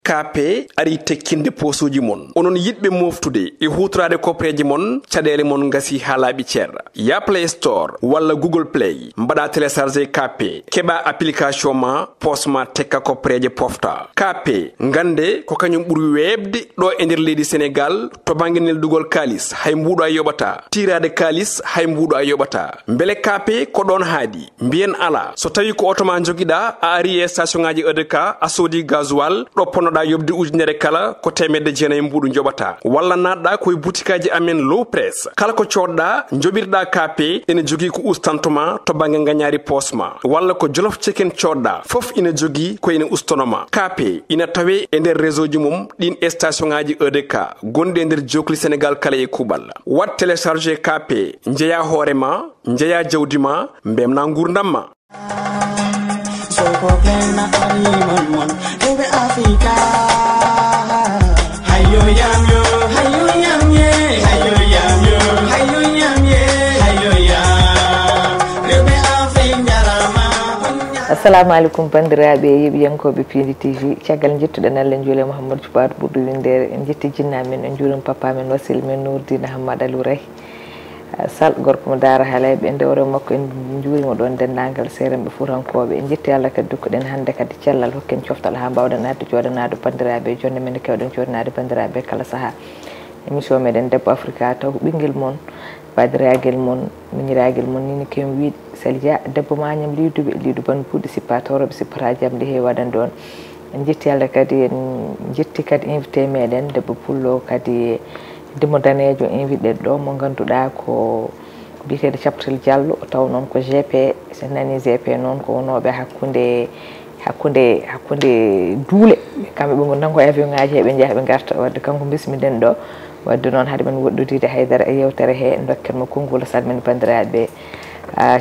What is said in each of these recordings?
KP ari tekkinde posuji mon onon yidbe moftude e hutrade kopreji mon cadele mon ngasi halabi cerra ya Play Store walla Google Play mbada télécharger KP keba application ma posma tekka kopreje pofta KP ngande ko kanyum buri webde do e nder leydi Sénégal to banginel dugol kalis hay mbudo ayobata tirade kalis hay mbudo ayobata mbele KP ko don haadi mbien ala so tawi ko otoma jogida a ari e station ngaji EDK a sodi gasoil do ponoda yobde ujunere kala ko temedde jeenay mbudu jobata walla nadda koy boutikaji amen low press kala ko codda jobirda KP ene jogi ko ustantuma to bange nganyari posma walla ko jollof chicken codda fof ina jogi ko ene ustonoma KP ina tawe e nder réseau ji mum din station ngaji EDK gonde e nder jokli Sénégal kala e kubal wat télécharger KP njeya horema njeya jawdima mbemna gurdamma Assalamu alaikum bandiraɓe yeɓiyankoɓe Pindi TV caggal jettuɗen Allah juule Mouhamadou Thioubadou Bourdi windere en jetti jinnaɓe men en juurim papa men wasil men Nourdina Hammadou Aliou Ray sal gorko mo daara halayɓe en dewre makko en juurima ɗon dendagal seremɓe furankoɓe en jetti Allah kadi dukkuɗen hande kadi cellal hokken coftal ha mbawɗen adde joɗanade bandiraɓe jonde men kewɗen joɗanade bandiraɓe kala saaha émission meɗen Debbo Africa taw ɓinguel mon badiragel mon miñiragel mon nini kem wiide Saldia debbo mañam liduɓe lidu ban buuɗi sippa tawroɓe sippata jamde he waɗan ɗon en jetti Allah kadi en jetti kadi invité meɗen debbo pullo kadi dimo danejo invité ɗo mo ganduɗa ko biteɗo Capatel Diallo taw noon ko GP sen nani GP noon ko wonoɓe hakkude duule kamɓe ɓe gondan ko avion ngaji heɓe jaaha ɓe garta wadde kanko bismiɗen ɗo wadde noon haade men woɗɗodide haydara e yewtere he dokken mo konngol salmini bandiraɓe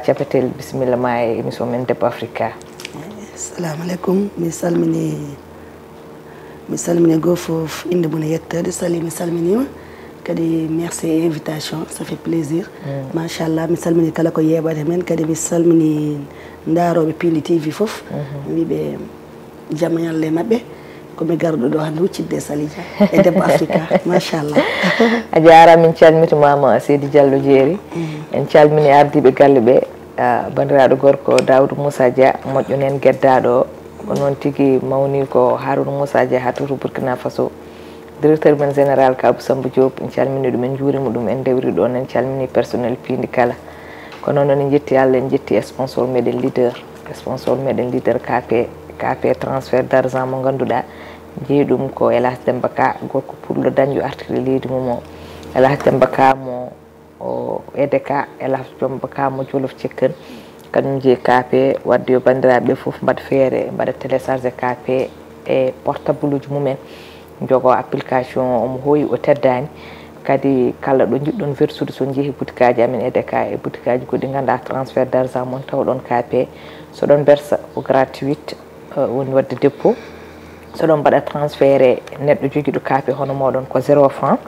Capatel bisimilla ma e émission men Debbo Africa. Assalamu alaikum mi salmini go fof inde mum yettede sali mi salminima kadi merci invitation ça fait plaisir machallah mi salmini kala ko yeɓate men kadi mi salmini daroɓe Pindi TV fof wiɓe jaam ñalle mabɓe komi garɗo ɗo hande huccidde Salija e Debbo Africa machallah a jarama min calmitimama Seydi Diallo Jeeri en calmini ardiɓe galle ɓe bandiraɗo gorko Daoudou Moussa Dia moƴƴo nen gueddaɗo ko noon tigui mawni ko Harouna Moussa Dia ha to Burkina Faso directeur men général Kabou Samba Diop en calmini ɗum en juurima ɗum en dewri ɗon en calmini personnel Pindi kala kono noon en jetti Allah en jetti sponsor meɗen leader KP transfert d' argent mo ganduɗa jeeyi ɗum ko Elas Demba Ka gorko pullo dañƴo artiri leydi mum o Elas Demba Ka mo EDK Elas Demba Ka mo Jolof Chicken kañum jeeyi KP wadde yo bandiraɓe foof mbaɗa feere mbaɗa téléchargé KP e portable uji mumen jogo application omo hooyi o teddani kadi kala ɗo jiɗɗon versude so jeehi boutique aji amen EDK e boutique aji goɗɗi ganduɗa transfert d' argent mon tawɗon KP so ɗon versa ko gratuite woni wadde dépôt so ɗon mbaɗa transféré neɗɗo jogiiɗo KP hono moɗon ko 0 franc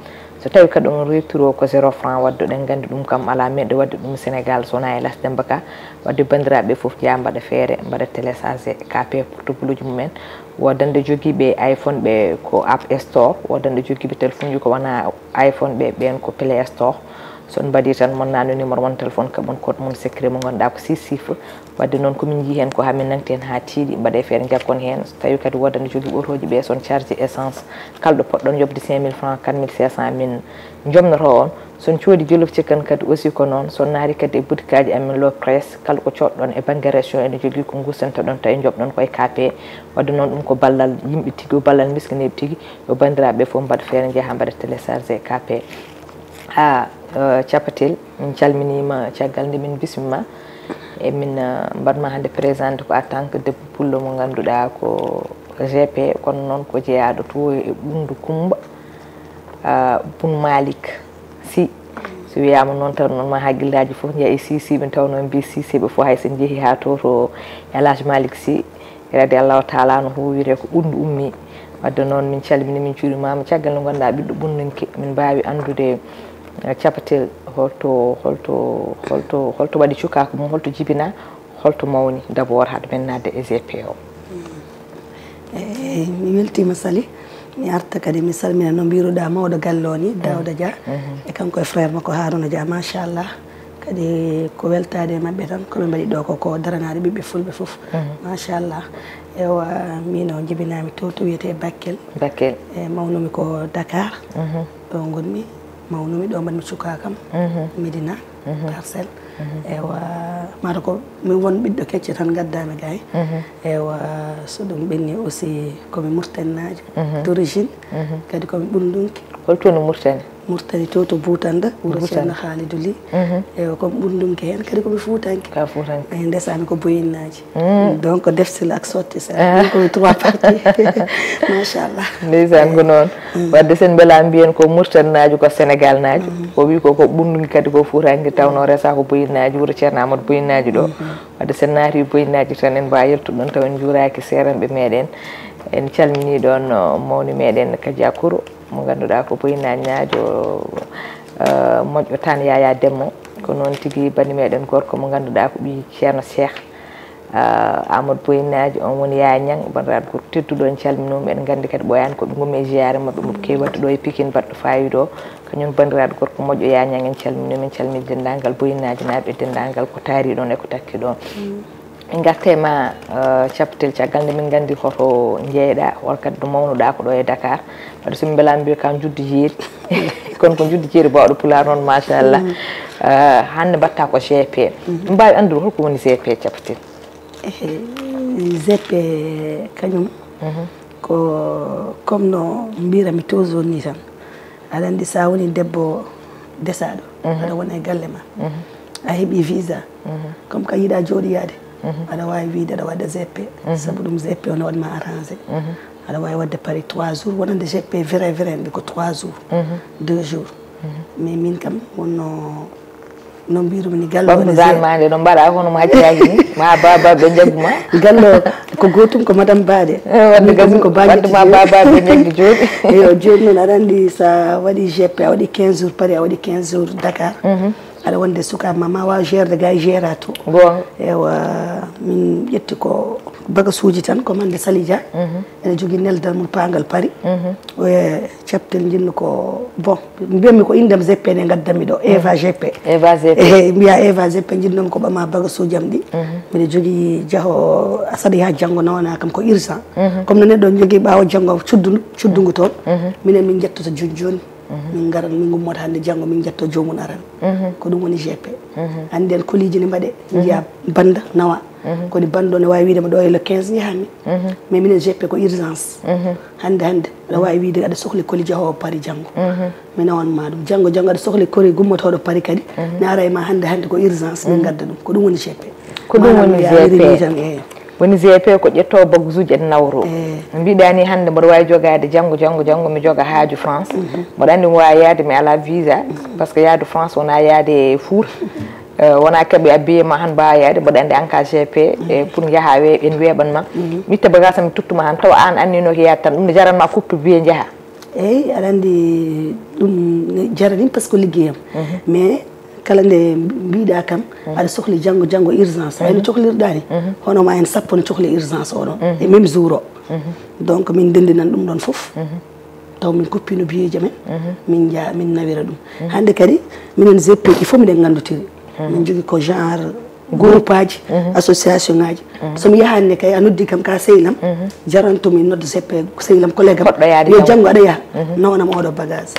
so tawi kadi on retiro ko 0 franc wadde ɗen gandi ɗum kam ala meɗɗo wadde ɗum Sénégal sona Elas Demba Ka wadde bandiraɓe foof jeeya mbaɗa feere mbaɗa téléchargé KP portable uji mumen wodande jogiiɓe iPhone ɓe ko App Store wodande jogiiɓe téléphone ji ko wona iPhone ɓe ɓen ko Play Store son mbaɗi tan mon nano numéro mon téléphone kaɓon code mon secret mo ganduɗa ko 6 chiffres wadde noon komin jii hen ko hamin nangti hen ha tiiɗi mbaɗe feere jakkon hen so tawi kadi wodande jogui otoji ɓe son charge essence kalɗo poɗɗon yobde 5000 francs 4500 min jomnoto on son coodi Jolof Chicken kadi aussi ko noon son naari kadi e boutique aji amen Low Press kala ko coɗɗon e banggue région ene jogui ko gusanta ɗon tawi jobɗon koye KP wadde noon ɗum ko ballal yimɓe tigui ballal miskineɓe tigui yo bandiraɓe foof mbaɗa feere jeeha mbaɗa téléchargé KP ha Capatel min calminima caggal nde min bismima e min mbaɗma hande présenté ko en tant que debbo pullo mo ganduɗa ko GP kono noon ko jeeyaɗo to e ɓundu Kumba Bun Malik si so wiyama noon taw noon ma hagguillaji foof jeeya Sisi ɓe tawno mbi Sisiɓe foof hay sen jeehi ha to Elhadji Malik Sy radiallahu taala no huwire ko ɓundu ummi wadde noon min calmini min cuurimama caggal nde ganduɗa ɓiɗɗo ɓunnanke min mbawi andude Capatel holto waɗi cukaka mum holto jibina holto mawni d' abord haade men nadde e GP o eyi mi weltima Sali mi arta kadi mi salmina no mbiruɗa mawɗo galle o ni Dawda Dia e kanko e frère makko Harouna Dia machallah kadi ko weltade e mabɓe tan koɓe mbaɗi ɗo koko daranaɗe ɓiɓɓe fulɓe foof machallah ewa min o jibinami to wiyete Bakel e mawnumi ko Dakar ɗo gonmi mawnumi ɗo mbaɗmi cuka kam Médina Parcelles ewa mata ko min won ɓiɗɗo kecce tan gaddami gay ewa so ɗum ɓenni aussi komi Mourtannajo d'origine kadi komi ɓurdunki holtono Mourtani to Boutanda wuro Ceerno Khalidou Ly ewa komi ɓurdunki hen kadi komi Foutanki eyi ndesami ko boyinnaji donc defsil ak sotti sa komi 3 parties machallah ndeysan ko noon wadde sen beela mbiyen ko Mourtannajo ko Sénégal najo o wi ko ɓurdunki kadi ko Foutanki tawno resa ko boyinnaji wuro Ceerno Amadou Boyinnaji ɗo wadde sen naati boyinnaji tan en mbawi yettude ɗon taw en juuraki seranɓe meɗen en calmini ɗon mawni meɗen Kadia Kouro mo ganduɗa ko boyinnañajo moƴƴo tan Yaya Demmo ko noon tigui bani meɗen gorko mo ganduɗa ko ɓi Ceerno Cheikh Amadou Boyinnaji on woni Yaya Niang bandiraɓe ko tedduɗo en calminoma eɗen gandi kadi ɓoyani koɓe gummi e jiyare mabɓe mo kewi wadde ɗo e Pikine baɗɗo fayida o kañum bandiraɓe gorko moƴƴo Yaya Niang en calminoma en calmini dendagal Boyinnaji naaɓe dendagal ko taari ɗon e ko takki ɗon en gartema capitel caggal nde min gandi hoto jeeyɗa won kadi ɗo mawnuɗa ko ɗo e Dakar wadde somin belami mbiya ka juddu jeeri kono ko juddu jeeri bawɗo Pulaar noon machallah hande mbatta ko GP mbawi andude holko woni GP capitel GP kañum ko comme no mbirami toujours ni tan aɗa andi sa woni debbo desaɗo aɗa wona e galle ma a heeɓi visa comme ka yiiɗa jooɗoyade aɗa wawi wiide aɗa waɗa GP saabu ɗum GP ono waɗma arrangé aɗa wawi wadde pari 3 jours wonande GP vrai mbi ko 3 jours 2 jours mais min kam wonno no mbirumi ni galle mande ɗo mbaɗa hono ma haccaji ni ma babaɓe jagguma galle ko gotum ko madame Bade wadde gasum ko baɗi ma babaɓe jaggi jooɗi eyo joni noon aɗa andi sa waɗi GP a waɗi 15 jours pari a waɗi 15 jours Dakar aɗa wonde sukaɓe ma wawa gérde ga gérata to ewa min ƴetti ko bagasuji tan ko mande Sali Dia ene jogui neldal mum pagal Paris e capitel jinno ko bon mbiyatmi ko indem GP ne gaddami ɗo Eva GP e mbiya Eva GP jinnomi ko ɓama bagasuji am ɗi mbiɗa jogui jaaho saɗa yaha janggo nawana kam ko urgent comme no neɗɗo jogui ɓawo janggo cuddugu toon minen min jettoto joni min garan min gummoto hande janggo min jetto jomum aran ko ɗum woni GP andi en koliji ne mbaɗe jiya banda nawa kodi bando ne wawi widema ɗo e le 15 yahami mais minen GP ko urgence hande aɗa wawi wiide aɗa sohli koli jahowo Paris janggo mi nawanma ɗum janggo aɗa sohli koli gummotoɗo Paris kadi mi ara e ma hande ko urgence min gadda ɗum ko ɗum woni GP ko ɗum woni GP woni GP ko ƴettowo bagage en nawro mbiɗani hande mboɗo wawi jogade janggo mi joga haaju France mboɗo andi mi wawi yaade mi ala visa par ce que yaadu France wona yaade Fouta wona keeɓe a biyema han mbawa yaade mboɗo andi en ka GP e pour jaaha en weeɓanma mitta bagage mi tottuma han tawa an annino ko yaade tan ɗum ne jaranma coupé biye jaaha eyyi aɗa andi ɗum jaranim par ce que liggeyam mais kala nde mbiɗa kam aɗa sohli janggo urgence hayno cohlirɗani hono ma en sappo ne cohli urgence oɗon e même jour o donc min dendinan ɗum ɗon foof taw min koppino biyeji men min jaa min nawira ɗum hande kadi minen GP ji fof miɗen gandotiri min jogui ko genre groupe aji association ngaji somi yahani kay a noddi kam ka sehlam jarantomi nodde GP sehlam collègue am yo janggo aɗa yaaha nawanam oɗo bagage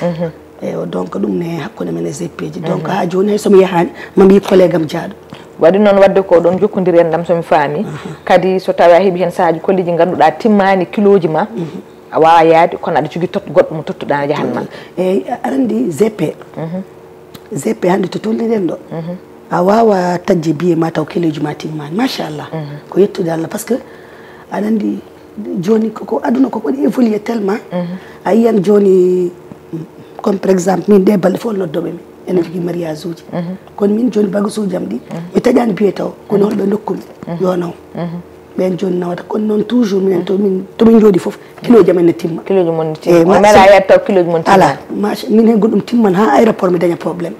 eyo donc ɗum ne hakkude men e GP ji donc ha joni hay somi yahani mami collègue am jaaɗo waɗi noon wadde ko ɗon jokkodiri en ɗam somi faami kadi so tawi a heeɓi hen sahaji kolleji ganduɗa timmani kiloji ma a wawa yaade kono aɗa jogui goɗɗo mo tottuɗa no jahanma eyyi aɗa andi GP hande to tolniɗen ɗo a wawa tajje biye ma taw kiloji ma timmani machallah ko yettude Allah par ce que aɗa andi joni ko aduna ko waɗi évolué tellement a yiyan joni comme par exemple min ɗe balɗe fof noddoɓe mi ene jogui mariage uji kono min joni bagage uji am ɗi mi taƴani biye taw kono holɓe dokkumi yo naw ɓen joni nawata kono noon toujours minen tomin jooɗi foof kiloji amen ne timma kiloji mon timma mera yatta kiloji mon timma ala min hen goddum timman ha aéroport mi daña problème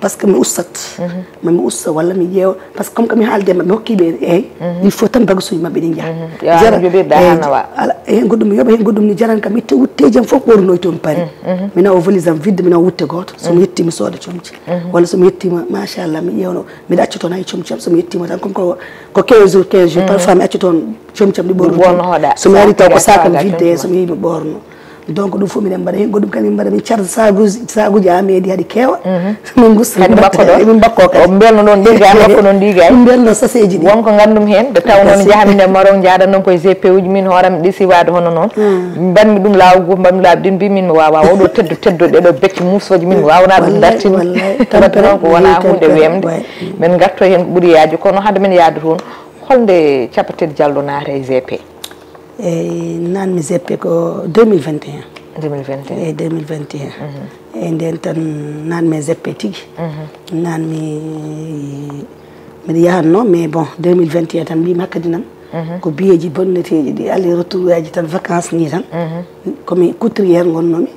parce que mi ussat mi ussa walla mi jeew parce que comme que mi haalde mi hokkibe il faut tan bagasuji mabbe di jaha jara jobirda hanawa ala hen goddum mi yoba hen goddum ni jaran kam itte wuttejam fof ɓornoy toon pari mina o valise am vide mina wutte goto somi yetti mi sooda comci walla somi yettima machallah mi ƴewno miɗa acca toon hay comci am somi yettima tan comme ko 15 jours parfois mi acca toon comci am ɗi ɓorno somi ari taw ko sac am vide somi yehi mi ɓorno donc ɗum fof minen mbaɗa hen goɗɗum kadi min mbaɗa min charge saguji ha meeɗi haɗi keewa min gusta min bakko kadi belno ɗon ɗigay bakko ɗon ɗigay min belno saseji ɗi wonko gandum hen nde taw noon jahami nde Maroc jaaɗan noon koye GP uji min hooram ɗisi wade hono noon mbanmi ɗum lawgu mbanmi laabi ɗin mbi min mi wawa oɗo teddo ɗeɗo bekki musoji min mi wawna ɗum dartini wadde noon ko wona hunde wemde min garto hen ɓuuri yaaji kono hade men yaade toon holnde Thiapatel Diallo naata e GP nanmi GP ko 2021 2021 e nden tan nanmi GP tigui nanmi mbiɗa yahatno mais bon 2021 tan mbimi hakkadinam ko biyeji bonneteji ɗi aller retour aji tan vacances ni tan komi couturière gonnomi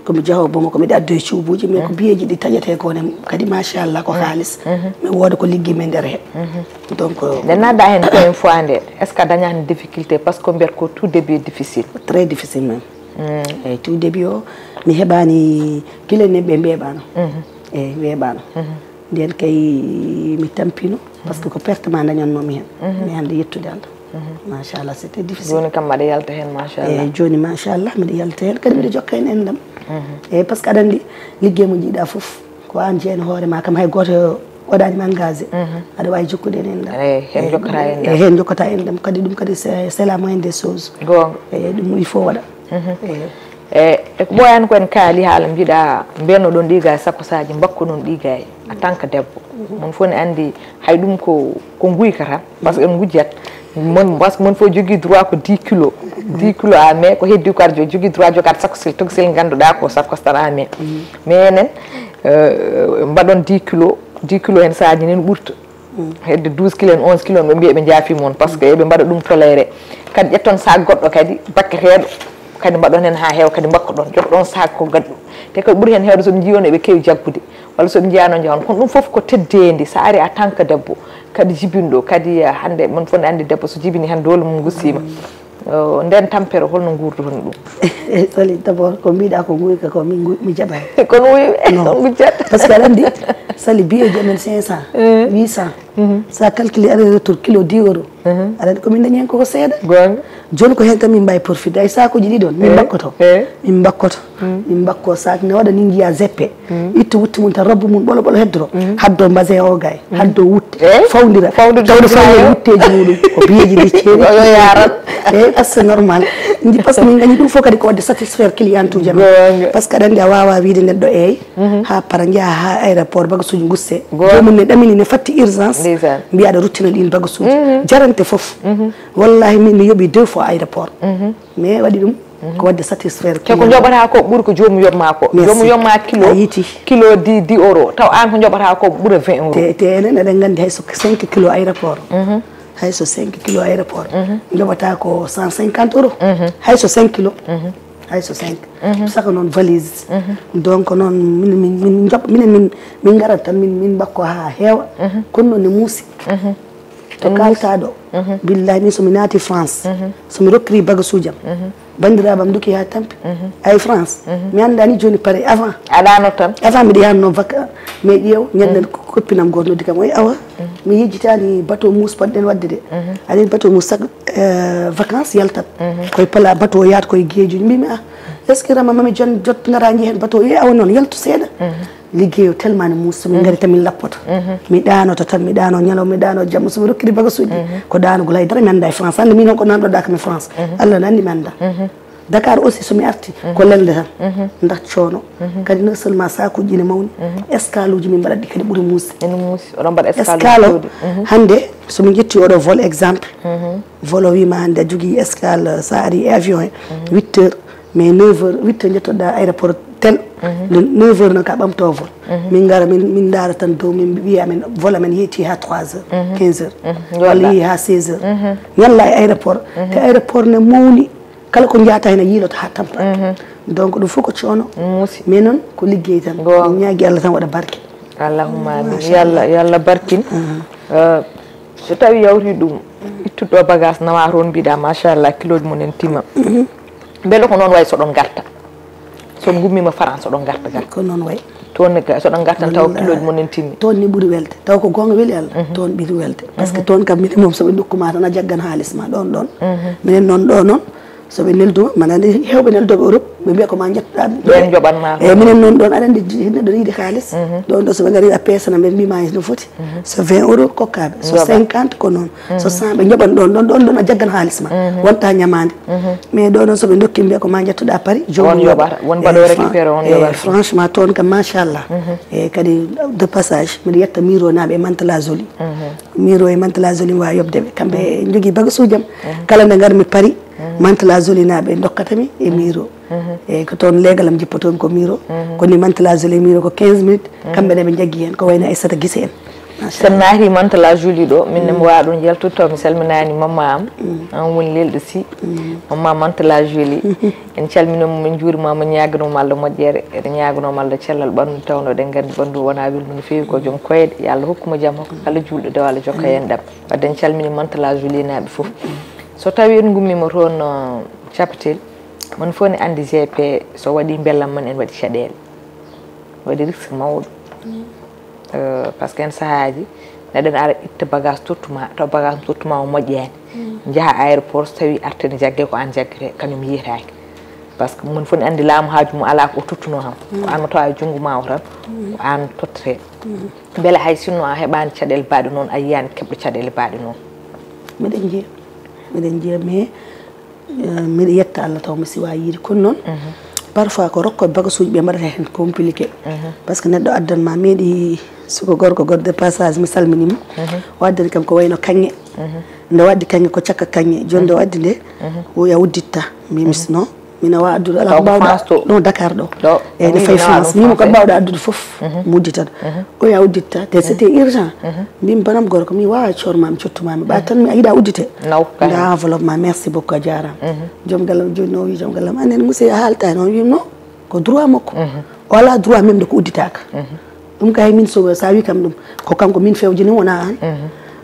komi jahowo bomo komi addoye cuubuji mais ko biyeji ɗi taƴete kone kadi machallah ko halis mi wooda ko liggi men nder he donc nde nadda hen koyen fois nde est ce que a dañani difficulté par ce que mbiyata ko tout début difficile très difficile même eyyi tout début o mi heɓani guila neɓɓe mbeɓano eyyi weeɓano nden kay mi tampino par ce que ko perte ma dañannomi hen mi hande yettude Allah machallah c'était difficile joni kam mbaɗa yalta hen machallah eyyi joni machallah mbiɗa yalta hen kadi mbiɗa jokka hen endam eyyi par ce que aɗa andi ligguey mo jiiɗa foof ko an jeeyno hoorema kam hay goto waɗanima engagé aɗa wawi jokkude hen endam hen jokkata endam hen jokkata endam kadi ɗum kadi c'est la moindre des choses gonga eyyi ɗum il faut waɗa e ko ɓoyani ko en kaali haala mbiɗa mbenno ɗon ɗiga sakosaji bakko ɗon ɗiga en tant que debbo mon fof ne andi hay ɗum ko guykata par ce que en gujjat mon parce que mon fof jogui droit ko 10 kilos 10 kilos a mai ko heddi ko aɗa jogui droit jogade sakosel tokosel ganduɗa ko sakos tan a mai mais enen mbaɗon 10 kilos hen saji nen ɓurta hedde 12 kilos en 11 kilos ɓe mbiya ɓe jaafi moon par ce que eɓe mbaɗa ɗum toléré kadi ƴetton sac goɗɗo kadi bakketeɗo kadi mbaɗon hen ha heewa kadi bakko ɗon jogoɗon sac ko gadɗu te ko ɓuuri hen hewde soɓe jiiwon eɓe kewi jaggude walla soɓe jiyano jahon kono ɗum foof ko teddedi sa ari en tant que debbo kadi jibinɗo kadi hande mon fof ne andi debbo so jibini han dole mum gussima nden tampere holno gurduton ɗum sali d' abord ko mbiɗa ko guyka ko mi jaɓani kono wuyi gujjat par ce que aɗa andi sali biyeji amen 500 800 sa calcule aller retour kilo 10 euros aɗa andi komin dañi hen koko seeɗa gonga joni ko hen tan min mbawi profité ay sakuji ɗiɗon min bakkoto min bakko sac ne waɗa ni jiiya zeppe itta wutti mum tan robbe mum ɓolo heddoro haddo basin o gay haddo wutte fawdira tawde fawde wutteji muɗum ko biyeji ɗi ceeri yo yaran eyyi par ce que normal par ce que min gañi ɗum fof kadi ko wadde satisfaire client uji amen par ce que aɗa andi a wawa wiide neɗɗo eyyi ha para jaaha ha aéroport bagasuji gusse jomum ne ɗamini ne fatti urgence mbiya aɗa ruttina ɗin bagasuji jarante foof wallahi min mi yooɓi 2 fois aéroport mais waɗi ɗum ko wadde satisfaire te ko joɓata ko ɓuuri ko jomum yobma ko jomum yobma kilo 10 euros taw an ko joɓata ko ɓuura 20 euros te enen eɗen gandi hayso 5 kilo aéroport hayso 5 kilo aéroport joɓata ko 150 euros hayso 5 kilo hayso 5 saka noon valise donc noon min garat tan min bakko ha heewa kono noon ne muusi to kalta ɗo billahi min somi naati France somi rokkiri bagasuji am bandiraɓam duki ha tampi ay France mi andani joni pareil avant aɗano tan avant mbiɗa yahanno vacance mais ƴeew ñanden koppinam goto noddi kam oy awa mi yejjitani bateau mousse poɗɗen wadde de aɗen bateau mousse vacance yaltat koye pala bateau yaata koye gueejuji mbimi est ce que rama mami jon jottogara jii hen bateau yo awa noon yaltu seeɗa liggeyo tellement ne muusi somin gari tan min lappoto mi ɗanoto tan mi ɗano ñalaw mi ɗano jamma somi rokkiri bagasuji ko ɗanogol haydara mi anda e France hande min on ko nanɗoɗa kam e France Allah ne andi mi anda Dakar aussi somi arti ko lelde tan daccono kadi non seulement sakuji ne mawni escale uji min mbaɗaɗi kadi ɓuuri muusi escale hande somi jetti oɗo vol exemple vol o wima hande a jogui escale sa ari avion he 8 heures mais 9 heures 8 heures jettoɗa aéroport tel 9 heures noon ka ɓamto vol min gara min daara tan dow min wiya men vol amen yeeti ha 3 heures 15 heures walla yeehi ha 16 heures ñalla e aéroport te aéroport ne mawni kala ko jaata hen a yiiloto ha tampa donc ɗum fof ko coono mais noon ko liggey tan ñaagui Allah tan waɗa barke allahumma amin yalla barkin so tawi yawti ɗum ittuɗo bagage nawa toon mbiɗa machallah kiloji mumen timma beele ko noon way soɗon garta son gummima France oɗon garta gal ko noon way toon soɗon gartan taw kiloji mumen timmi toon ni ɓuuri welde taw ko gonga weeli Allah toon ɓuuri welde par ce que toon kam minen moom soɓe dokkuma tan a jaggan haaliss ma ɗon minen noon ɗo noon soɓe nelduma mana andi hewɓe neldoɓe Europe ɓe mbiya ko ma jettoɗa ɓen joɓanma eyyi minen noon ɗon aɗa andi neɗɗo yiiɗi haaliss ɗon ɗo soɓe gari a peesana ɓe mbima no foti so 20 € kokkaɓe so 50 ko noon so 100 ɓe joɓan ɗon a jaggan haaliss ma wonta ñamade mais ɗo noon soɓe dokki mbiya ko ma jettoɗa Paris jomum yoɓata won mbaɗo récupéré on yoɓata franchement toon kam machallah eyyi kadi de passage mbiɗa yetta Miro naɓe e Mantala Joli Miro e Mantala Joli mi wawi yobdeɓe kamɓe jogui bagage ujam kala nde garmi Paris Mantala Joli naɓe dokkatami e Miro eyyi ko toon legalam jippotomi ko Miro koni Mantala Joli Miro ko 15 minutes kamɓe ɗe ɓe jaggi hen ko wayno Aissata Guissé en sen naati Mantala Joli ɗo minne mi wawa ɗum yaltutto mi salminani mamma am an woni lelɗo Sy mamma Mantala Joli en calminoma min juurimama ñaganoma Allah moƴƴere eɗe ñaganoma Allah cellal ɓandu tawno eɗen gandi ɓandu wona welmu no fewi ko joom koyɗe yo Allah hokkuma jaam hokka kala julɗo dewa Allah jokka hen ɗam wadde en calmini Mantala Joli naɓe foof so tawi en gummima toon capitel mon fof ne andi GP so waɗi bellam man en waɗi caɗele waɗi risque mawɗo par ce que en sahaji neɗen ara itta bagage tottuma taw bagage tottuma o moƴƴani jaaha aéroport so tawi artene jagge ko an jaggete kañum yiyetake par ce que mon fof ne andi laamu haaju mum ala ko tottuno ham ko an mo tawa e junggo ma o tan ko an tottete beele hay sinno a heɓani caɗele baɗe noon a yiyani keɓɗo caɗele baɗe noon miɗen jiiya mais miɗa yetta Allah taw mi siwa yiide kono noon parfois ko rokkoɓe bagage uji ɓe mbaɗata hen compliqué par ce que neɗɗo addanma meeɗi siko gorko goɗɗo de passage mi salminima o addani kam ko wayno kanŋe nde waddi kanŋe ko cakka kanŋe joni nde waddi nde o ya udditta mimis non mina wawa addude ala ko mbawɗa ɗo Dakar ɗo eyyi ne fayi France mimo ko mbawɗa addude foof mi udditata o ya udditta te c'était urgent mbimi banam gorko mi wawa corma mi cottumami ɓa tan mi a yiiɗa uddite nda enveloppe ma merci beaucoup a jarama joom gallam joni o wi joom gallam annen monsieur a haaltani on wimi non ko droit makko o ala droit même de ko udditaka ɗum kay min so sa wi kam ɗum ko kanko min fewjini wona an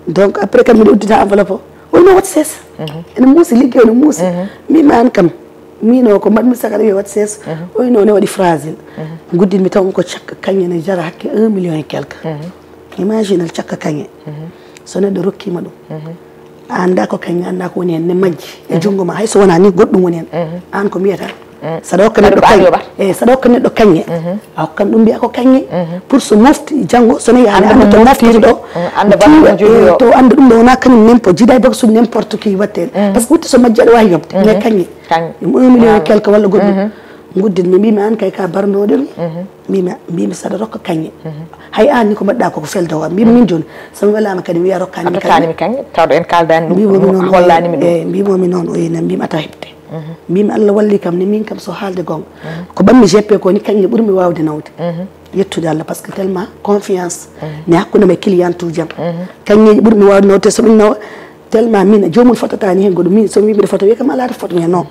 donc après kam miɗa uddita enveloppe o oyno wat seesa ene muusi ligguey no muusi mbimi an kam mino ko mbaɗmi sagara wi wat seesa oyno ne waɗi fragile guddinmi taw ko cakka kanŋe ne jara hakke 1 million et quelque imagine cakka kanŋe so neɗɗo rokkima ɗum a anda ko kanŋe anda ko woni hen ne majji e junggo ma hayso wona ni goɗɗum woni hen an ko mbiyata saɗa hokka neɗɗo kanŋe eyyi saɗa hokka neɗɗo kanŋe a hokkan ɗum mbiya ko kanŋe pour so mofti janggo sono yaani anda to moftiri ɗo to anda ɗum ɗo wona kañum n'importe jiida e bagage uji n'importe qui watte par ce que wutte so majji aɗa wawi yobde mais kanŋe ɗum 1 million et quelque walla goɗɗum guddinmi mbimi an kay ka barnoɗomi mbimi saɗa rokka kanŋe hay an ni ko mbaɗɗa koko feldowo am mbimi min joni somi welama kadi mi wiya rokkanimi kanŋe tawɗo en kaldani ɗum hollanimi ɗum eyyi mbimomi noon o yina mbimi ata heɓde mbimi Allah walli kam ne min kam so haalde gonga ko ɓammi GP ko ni kanŋe ɓuurmi wawde nawde yettude Allah par ce que tellement confiance ne hakkude me client uji jam kanŋeji ɓuurmi wawde nawde somin nawa tellement min jomum fotatani hen goɗo min somi wi mbiɗa foto wiya kam ala to foto mais non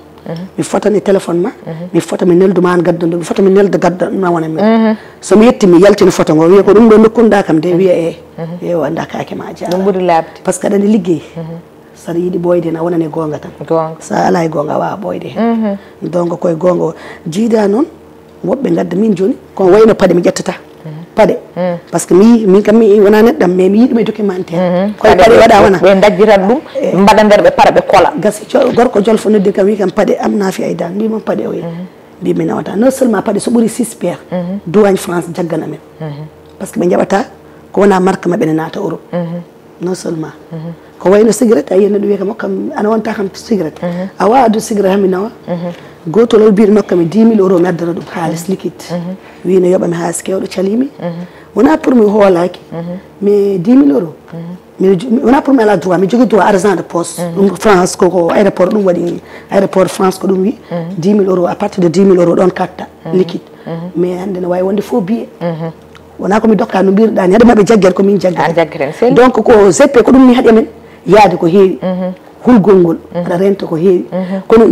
mi fotani téléphone ma mi fota mi nelduma an gaddanɗo mi fota mi nelda gaddanma wona min somi yetti mi yaltini photo ngo wiya ko ɗum ɗo nokkunɗa kam de wiya e o anda kake ma jaa ɗum ɓuuri labde par ce que aɗani liggey saɗa yiiɗi ɓoyde hen a wonane gonga tan sa ala e gonga a wawa ɓoyde hen donc koye gonga o jiida noon woɓɓe gadda min joni ko wayno paɗe mi ƴettata paɗe par ce que min kam mi wona neɗɗam mais mi yiɗumi documentaire koye paɗe waɗa wona ɓe dajjiran ɗum mbaɗa nder ɓe para ɓe kola gasi gorko jolfo noddi kam wi kam paɗe am naafi aydan mbimon paɗe o mbimi nawata non seulement paɗe so ɓuuri 6 paire douane France jaggana men par ce que ɓe jaɓata ko wona marque mabɓe ne naata Europe non seulement ko wayno cigarette a yiya neɗɗo wiya kam hokkam ana wonta kam cigarette a wawa addude cigarette hami nawa gotol o mbiɗo nokkami 10 000 € mi addana ɗum haalis liquide wino yoɓami haalis kewɗo calimi wona pour mi hoolaki mais 10 000 €. wona pour mi ala droit mi jogui droit argent de poste ɗum France koko aéroport ɗum waɗi aéroport France ko ɗum wi 10 000 € à partir de 10 000 € ɗon katta liquide mais hande ne wawi wonde faux billet wona komi dokka no mbirɗani haade maɓe jaggere komin jaggere donc ko GP ko ɗum mi haɗi men yaade ko heewi hulgol ngol aɗa renta ko heewi kono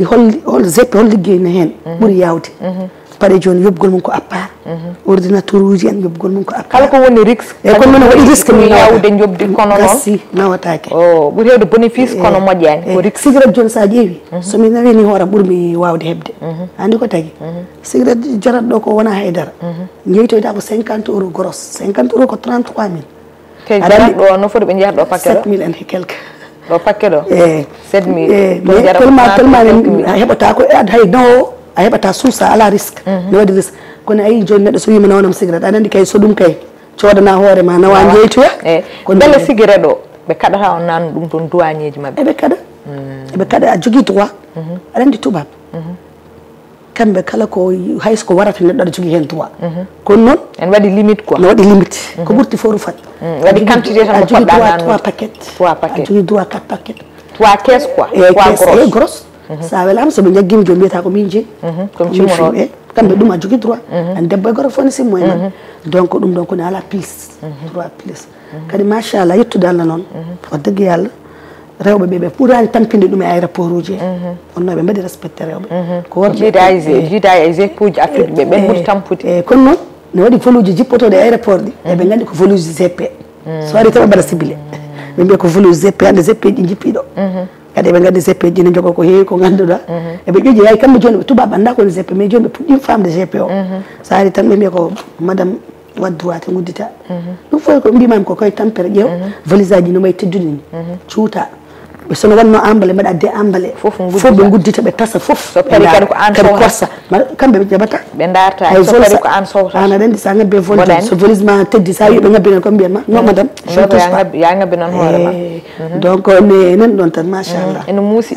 hol zeppe hol liggeyno heen ɓuri yawde paɗe joni yobgol mum ko à part ordinateur uji en yobgol mum ko à part kala ko woni risque e kono noon waɗi risque mi yawde jobdi kono noon gassi nawatake o ɓuri hewde bénéfice kono moƴƴani ko risque cigarette joni sa ƴeewi somi nawini hooram ɓurmi wawde hebde andi ko tagui cigarette jarat ɗo ko wona haydara jeytoyta ko 50 € grosse 50 € ko 33 000 te jarat ɗo no foti ɓe jeyata ɗo paquet 7 000 en e quelque ɗo paquet ɗo 7 000 tellement a heɓata ko hay nawo a heɓata suusa ala risque ne waɗi risque kono ayi joni neɗɗo so wima nawanam cigarette aɗa andi kay so ɗum kay codana hoorema nawa jeytoya bele cigarette o ɓe kaɗata on nanu ɗum toon douanier mabɓe eɓe kaɗa a jogui droit aɗa andi tubab kamɓe kala ko hayso ko warata neɗɗo aɗa jogui hen droit kono noon en waɗi limite quoi ne waɗi limite ko ɓurti fo rufat waɗi quantité tan a jogui droit 3 paquet a jogui droit 4 paquet 3 caisse quoi 3 grosse sa welama soɓe jaggimi joni mbiyata ko min jeeyi comme cimonoɗo kamɓe ɗum a jogui droit an debbo e gorko fo ne simmo e man donc ɗum ɗon kone ala plus droit plus kadi machallah yettude Allah noon o deggue Yallah rewɓe ɓe ɓurani tampinde ɗum e aéroport uji on noon ɓe mbaɗi respecté rewɓe ko worɓe jiida e GP uji Afrique ɓe ɓen ɓuuri tampude eyyi kono noon ne waɗi vol uji jippotoɗe e aéroport ɗi eɓe gandi ko vol uji GP so ari tawa mbaɗa ciblé ɓe mbiya ko vol uji GP hande GP ji jippiɗo kadi eɓe gandi GP ji ne jogo ko heewi ko ganduɗa eɓe ƴoƴi hay kamɓe joni ɓe tubaɓe anda kone GP mais joni ɓe puɗɗima famde GP o so ari tan ɓe mbiya ko madame wat droit te guddita ɗum fof ko mbimami ko koye tampere ƴeew valise aji no wayi teddude ni cuuta ɓe sono wanno emballé mbaɗa de emballé fof ɓe guddita ɓe tasa fof so pari kadi ko an kadi korsa kamɓe ɓe jaɓata ɓe darta so pari ko an sowta an aɗa andi sa ngabbi volde so valise ma teddi sa wi ɓe ngabbi ko mbiyatma non madame ya ngabbi noon hoorema donc ne nan ɗon tan machallah ene muusi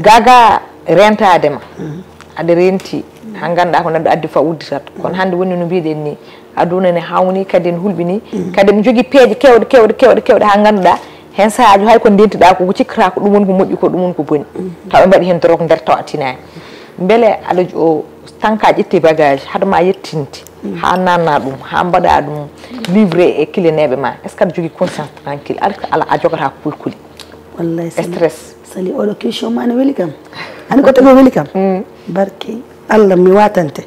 gaga rentadema aɗa renti ha ganduɗa ko neɗɗo addi fa udditat kono hande woni no mbiɗen ni aduna ne hawni kadi en hulɓini kadi en jogui peeje kewɗe ha ganduɗa hen saahaji hay ko ndentiɗa ko cikkata ko ɗum woni ko moƴƴi ko ɗum woni ko boni taw ɓe mbaɗi hen dorog nder tawa tinani beele aɗa o tanka ƴetti bagage haɗama yettinte ha nanna ɗum ha mbaɗa ɗum livré e clineɓe ma est ce que aɗa jogui conscience tranquille ala a jogata kulkuli wallahi stress sali oɗo question ma ne weeli kam ani ko tawi weeli kam barke Allah mi watante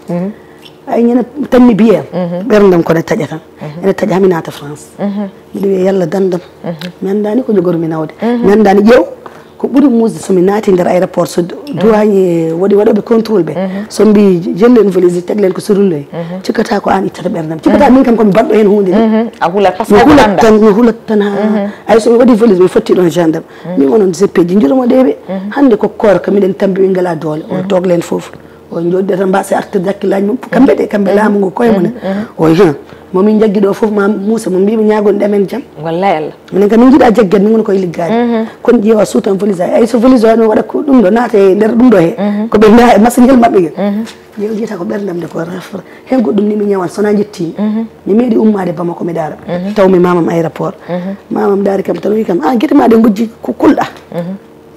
ay ñene tanmi biyam ɓerdam kone taƴa tan ene taƴa hami naata France mbiɗa wiya Yallah dandam mi andani ko jogormi nawde mi andani ƴeew ko ɓuuri musde somi naati nder aéroport so douanier waɗi waɗoɓe contrôle ɓe so mbi jellen valise teglen ko sorulloy cikkata ko an ittata ɓerdam cikkata min kam komi baɗɗo hen hunde a hulat par ce que mi hulat tan ha ay somi waɗi valise mi fotti ɗon gendarme min onon GP ji jiromo ɗeɓe hande ko korka miɗen tambi ɓe ngala doole on toglen foof o joddata mbasa artirde hakkillaji mum kamɓe ɗe kamɓe laamu ngu koye mumen o hen momin jaggi ɗo foof ma Moussa mo mbimi ñagon ɗemen jaam wallahi Allah minen kam min jiiɗa jagguede min goni koye liggade kono ƴeewa suutan valise ay so valise o no waɗa ko ɗum ɗo naata e nder ɗum ɗo he koɓe mbiya e machine mabɓe gue ƴeew jiyata ko ɓerdam de ko rafra hen goɗɗum ni mi ñawan sona jettimi mi meeɗi ummade Bamako mi daara tawmi mamam aéroport mamam daari kam tan wi kam a guite maɗe gujji ko kulɗa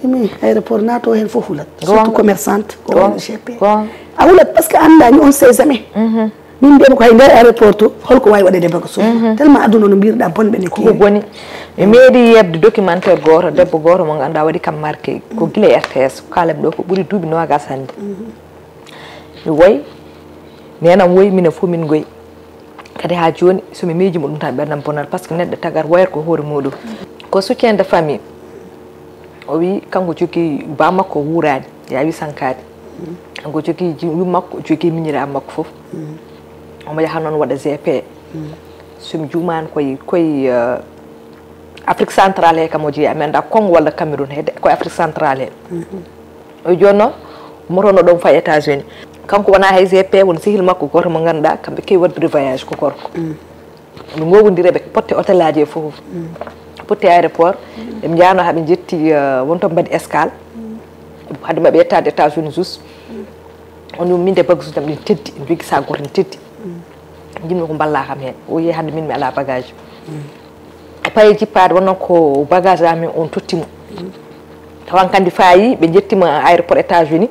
mi aéroport nato hen fof hulat surtout commerçante ko GP a hulat par ce que andani on sait jamais min mbiyama ko hay nder aéroport to holko wawi waɗede bako so tellement aduna no mbirɗa bonɓe ne ko boni mi meeɗi yebde documentaire goto debbo goto mo ganduɗa waɗi kam marqué ko guila RTS kalami ɗo ko ɓuuri duuɓi nogas hande mi woyi nenam woyi minen fof min goyi kadi ha joni somi miijima ɗum tan ɓerdam bonat par ce que neɗɗo tagat woyata ko hoore muɗum ko soutien de famille o wi kanko jogui ba makko wuurani yawi sankade kanko jogui yummakko jogui miñiraɓe makko foof omo yaha noon waɗa GP somi jumani koye Afrique centrale he kam o jeeyi mi anda Congo walla Cameroun he koye Afrique centrale he o joni noon motono ɗon fayi États-Unis kanko wona hay GP won sehil makko goto mo ganduɗa kamɓe kewi waɗude voyage ko gorko ɓe gowodireɓe potte hôtel aji e foof potti aéroport ɓe jano haɓe jetti wonto mbaɗi escale hade maɓe yettade États-Unis jus on wi min de bagage uji am ɗin teddi en jogui sa goto ne teddi jinmi ko balla kam hen o yi hande min mi ala bagage paye jippade wonnon ko bagage amin on tottimo tawan kandi fayi ɓe jettima aéroport États-Unis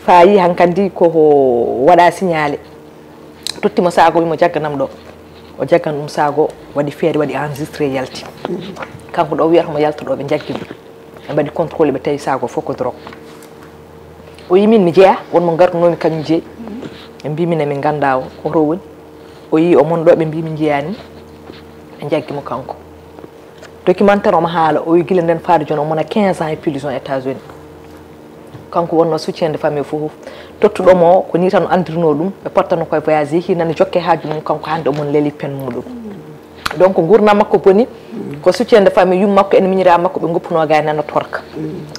fayi hankandi koko waɗa signalé tottimo sago wimo jagganam ɗo o jaggan ɗum sago waɗi feere waɗi enregistré yalti kanko ɗo wiyata mo yalta ɗo ɓe jaggi ɗum mbaɗi contrôle ɓe tawi sago fof ko drogue o yimin mi jeeya wonmo gardunomi kañum jeeyi ɓe mbimin emin ganda o oto woni o yi o mon ɗo ɓe mbi min jeeyani ɓe jaggimo kanko documentaire omo haala o wi guila nden faade joni o mona 15 ans e prison États-Unis kanko wonno soutien de famille fof tottuɗomo o ko ni tan o andirino ɗum ɓe portano koye voyage hinande jokke haaju mum kanko hande omon leeli pen muɗum donc gurdam makko boni ko soutien de famille yum makko ene miñira makko ɓe goppuno ga nano torka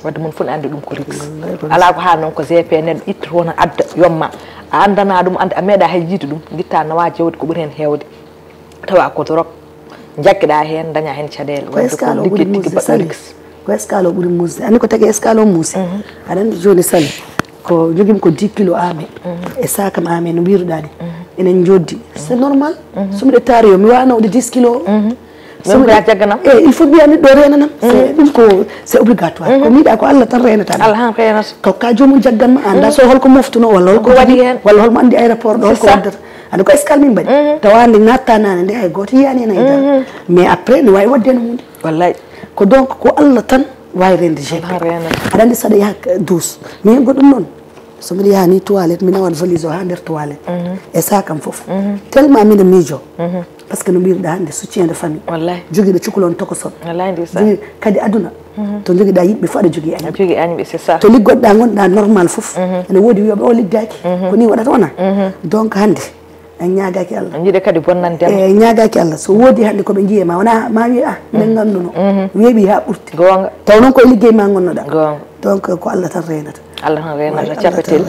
wadde mon fof ne andi ɗum ko risque ala ko haala noon ko GP neɗɗo itta toon adda yomma a andana ɗum ande a meeɗa hay jiide ɗum guitta nawa jewde ko ɓuuri hen hewde tawa ko drogue jaggueɗa hen daña hen caɗele wadde ko ligguey tigui baɗɗo risque ko escale o ɓuuri muusde andi ko tagui escale o muusi aɗa andi joni Sali ko joguimi ko 10 kilos ame e sakam ame no mbiruɗa ni enen joddi c'est normal somiɗe taari yo mi wawanawde 10 kilos somiɗa jagganam il faut mbiya neɗɗo renanam ɗum ko c'est obligatoire ko miɗa ko Allah tan renata Allah han renata ko ka jomum jagganma anda so holko moftuno walla holko waɗi hen walla holmo andi aéroport ɗo holko waddata anda ko escale min mbaɗi tawande natta nane nde hay goto yiyani hen haydara mais après ne wawi wadde no hunde wallahi ko donc ko Allah tan wawi rende GP aɗa andi saɗa yaha douce mi hen goɗɗum noon somiɗa yaha ni toilette mi nawan valise o ha nder toilette e sakam foof tellement mine miijo par ce que no mbiruɗa hande soutien de famille wallahi joguiɗo cukalon tokoson wallahi ndisa jogui kadi aduna to joguiɗa yimɓe fo aɗa jogui añɓe jogui añɓe c'est ça to liggoɗɗa gonɗa normal foof ene woodi wiyoɓe o liggaki ko ni waɗata wona donc hande en ñagaki Allah jiiɗe kadi bonnandema e ñagaki Allah so woodi hande koɓe jiyema wona ma wi minen ganduno weeɓi ha ɓurti gonga taw noon koye liggey ma gonnoɗa gonga donc ko Allah tan renata Allah tan renata capatel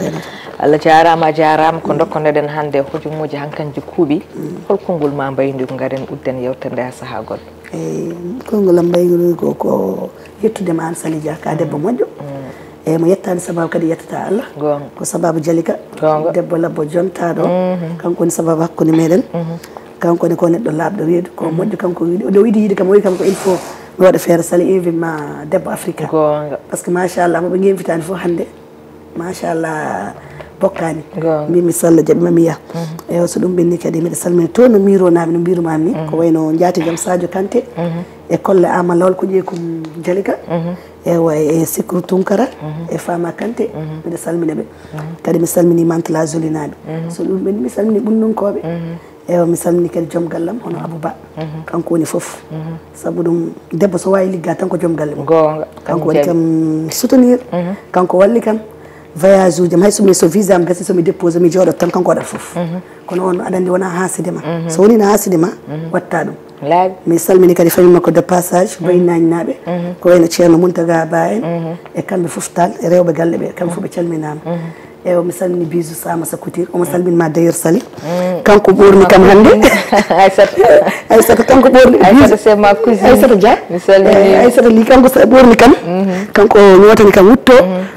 Allah jarama jarama ko dokkoneɗen hande hojumuji hankanji kuuɓi hol konngol ma mbaydi ko garen udden yewtande ha saaha goɗɗo eyi konngol am mbaydi ko yettudema an Sali Dia ka debbo moƴƴo eyyi mo yettani sababu kadi yettata Allah ko sababu Jalika debbo labbo jontaɗo kanko woni sababu hakkude meɗen kanko ne ko neɗɗo labɗo weedu ko moƴƴo kanko o wiidi yiide kam o wi kam ko il faut mi waɗa feere Sali invite ma debbo africain par ce que machallah moɓe guinfitani fof hande machallah bokkani mbimi so Allah jaaɓi mami yaha eyyi so ɗum ɓenni kadi mbiɗa salmini to no mironami no mbirumami ni ko wayno jaatigam Sadio Kanté e Kolle Ama Lawol ko ƴeekum Jalika ewa e Sikru Tunkara e Fama Kanté mbiɗa salmina ɓe kadi mi salmini Mantala Zolinaɓe so ɗum ɓenni mi salmini ɓunnunkoɓe ewa mi salmini kadi joom gallam hono Abouba kanko woni foof saabu ɗum debbo so wawi ligga tan ko joom galle mum kanko waɗi kam soutenir kanko walli kam voyage uji am hay somi so visa am gasi somi déposé mi jooɗot tan kanko waɗat foof kono on aɗa andi wona hasidema so woni no hasidema watta ɗum mi salmini kadi famille makko de passage bayinaji naɓe ko wayno ceerno Mountaga Ba en e kamɓe foof tal e rewɓe galle ɓe kamɓe foof ɓe calminama eyi mi salmini Bisou Samassa Couture omo salminma d'ailleurs Sali kanko ɓorni kam hande Aissata kanko ɓorni Aissata Dia Aissata li kanko ɓorni kam kanko ñotani kam wutto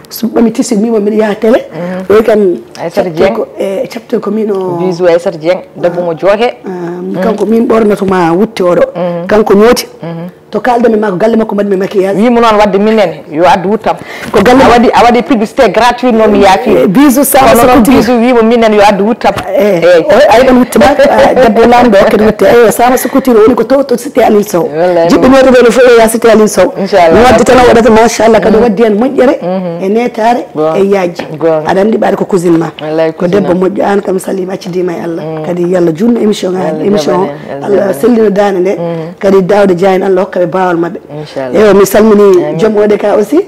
suɓɓami tisi mimo mbiɗa yaha télé o wi kam Aissata Dieng e captel ko min o Bisou Aissata Dieng debbo mo jooke kanko min ɓornatoma wutti oɗo kanko ñooti to kalɗami ma ko galle makko mbaɗmi maquillage wimo noon wadde minen yo addu wuttam ko galle a waɗi publicité gratuit noon mi yaafi Bisou Samassa Couture Bisou wimo minen yo addu wuttam eyi ayiɗon wuttima debbo lamɗo o kadi wutte eyi Samassa Couture woni ko to cité Aline Sow jiɗɗo ñotoɗo no fof ya cité Aline Sow mi wadde tan o waɗata machallah kadi waddi hen moƴƴere e netare e yajji aɗa andi ɓaade ko cousine ma ko debbo moƴƴo an kam salima accidima e Allah kadi yallah junno émission o Allah sellino dande nde kadi Daouda Dia en Allah hokkaɓe bawal mabɓe eyi mi salmini joom oɗe ka aussi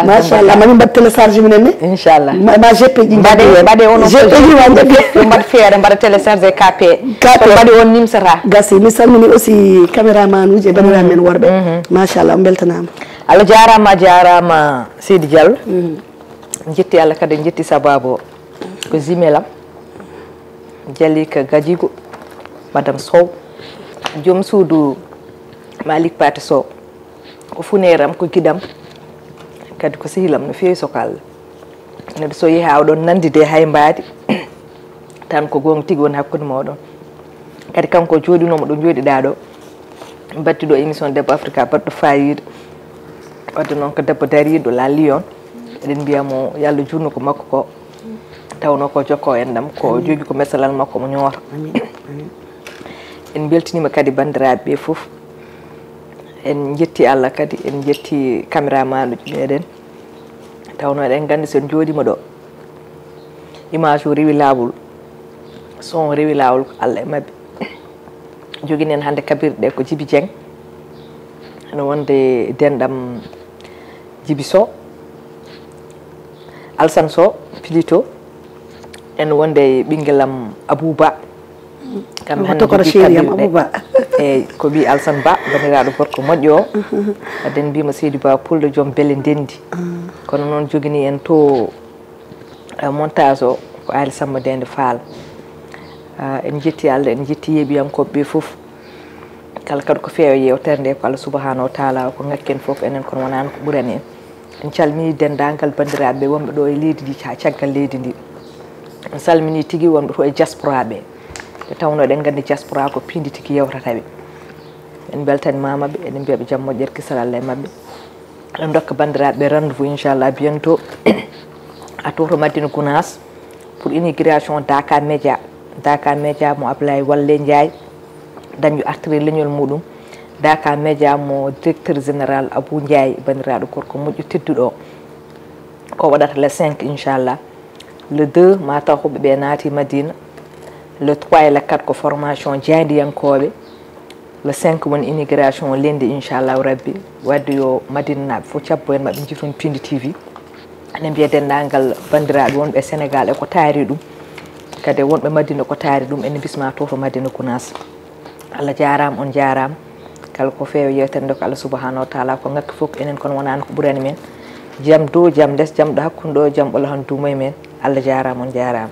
machallah mami mbaɗ télécharge minen ne inchallah ma GP ji mbaɗe on GP ji ma jaɓi mbaɗ feere mbaɗa télécharge KP mbaɗe on nimsata gasi mi salmini aussi caméraman uji e bandiraɓe men worɓe machallah o beltanama Allah jarama Seydi Diallo jetti Allah kadi jetti sababu ko zimelam Jalika Gadjigo madame Sow joom suudu Malik Paté Sow ko funeram ko guiɗam kadi ko sehilam no fewi soko Allah neɗɗo so yeehi awɗon nandide hay mbaadi tan ko gonga tigui woni hakkude moɗon kadi kanko joɗinomo ɗo joɗiɗa ɗo battiɗo émission debbo Africa baɗɗo fayida wadde noon ko debbo dariɗo la Lyon eɗen mbiyamo yo Allah junno ko makko ko tawno ko jokko en ɗam ko jogui ko mesalal makko mo ñoota en beltinima kadi bandiraɓe ɓe foof en jetti Allah kadi en jetti cameraman meɗen tawno eɗen gandi sen jooɗima ɗo image o rewi lawol son rewi lawol ko Allah e mabɓe jogui en hande kabirɗe ko Djiby Dieng ene wonde denɗam Djiby Sow Alsane Sow Pilito en wonde ɓinguelam Abouba kam hande Abouba e ko wi Alsane Ba bandiraɗo gorko moƴƴo o aden mbima Seydou Ba pullo joom belle ndendi kono noon jogini en to montage o ko Ali Samba Dende Fall en jetti Allah en jetti yeeɓiyankoɓe ɓe foof kala kadi ko feewa yewtere nde ko Allah subahanahu wa taala ko ngakken foof enen kono wonani ko ɓurani en calmini dendagal bandiraɓe wonɓe ɗo e leydi ndi ha caggal leydi ndi en salmini tigui wonɓe to e diaspora ɓe te tawno eɗen gandi diaspora ko pindi tigui yewtataɓe en beltani mamaɓe eɗen mbiyaɓe jaam moƴƴere kisal Allah e mabɓe eɗen dokka bandiraɓe rendez-vous inchallah bientôt à Toto Madina Gounass pour inauguration Dakar Média mo Ablaye Walle Ndiaye dañu artiri leñol muɗum Dakar Média mo directeur général Abou Ndiaye bandiraɗo gorko moƴƴo tedduɗo o waɗata le 5 inchallah le 2 ma taw hoɓeɓe naati Madina le 3 et le 4 ko formation jaadiyankoɓe le 5 woni inauguration lendi inchallahu rabbi wadde yo Madina naɓe fof cabbo en maɓe jiiton Pindi TV ene mbiya dendagal bandiraɓe wonɓe Sénégal e ko taari ɗum kadi wonɓe Madina ko taari ɗum ene bisma Toto Madina Gounass Allah jarama on jarama kala ko feewi yewtere nde ko Allah subahanahu wa taala ko ngakki fof enen kono wonani ko ɓurani men jaam dow jaam less jaam ɗo hakkude ɗo jaam ɓola han duumoye men Allah jarama on jarama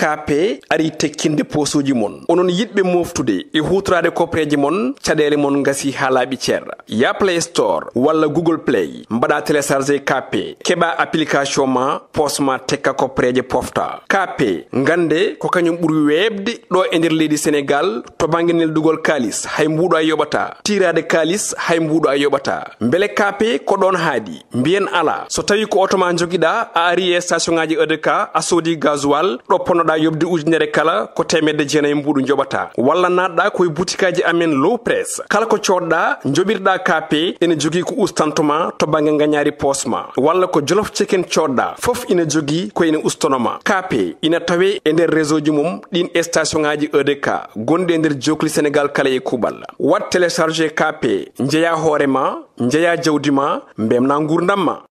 KP ari tekkinde posuji mon onon yidɓe moftude e hutorade kopreji mon caɗele mon gasi ha laaɓi ceerra ya Play Store walla Google Play mbaɗa téléchargé KP keɓa application ma posma tekka kopreje pofta KP gande ko kañum ɓuuri webde ɗo e nder leydi Sénégal to banggue neldugol kalis hay mbuɗo a yoɓata tirade kalis hay mbuɗo a yoɓata beele KP ko ɗon haadi mbiyen ala so tawi ko auto ma joguiɗa a ari e station ngaji EDK a soodi gasoil ɗo ponnoɗa yobde ujunere kala ko temedde jeenayyi mbuɗu joɓata walla natɗa koye boutikaji amen low press kala ko coɗɗa joɓirɗa KP ene jogui ko ustantoma to banggue gagnari posma walla ko jolof chicken coɗɗa foof ina jogui ko ene ustonoma KP ina tawe e nder réseau ji mum ɗin station ngaji EDK gonɗi e nder jokli Sénégal kala e kuuɓal wat téléchargé KP jeeya hoorema jeeya jawdi ma mbemna gurdam ma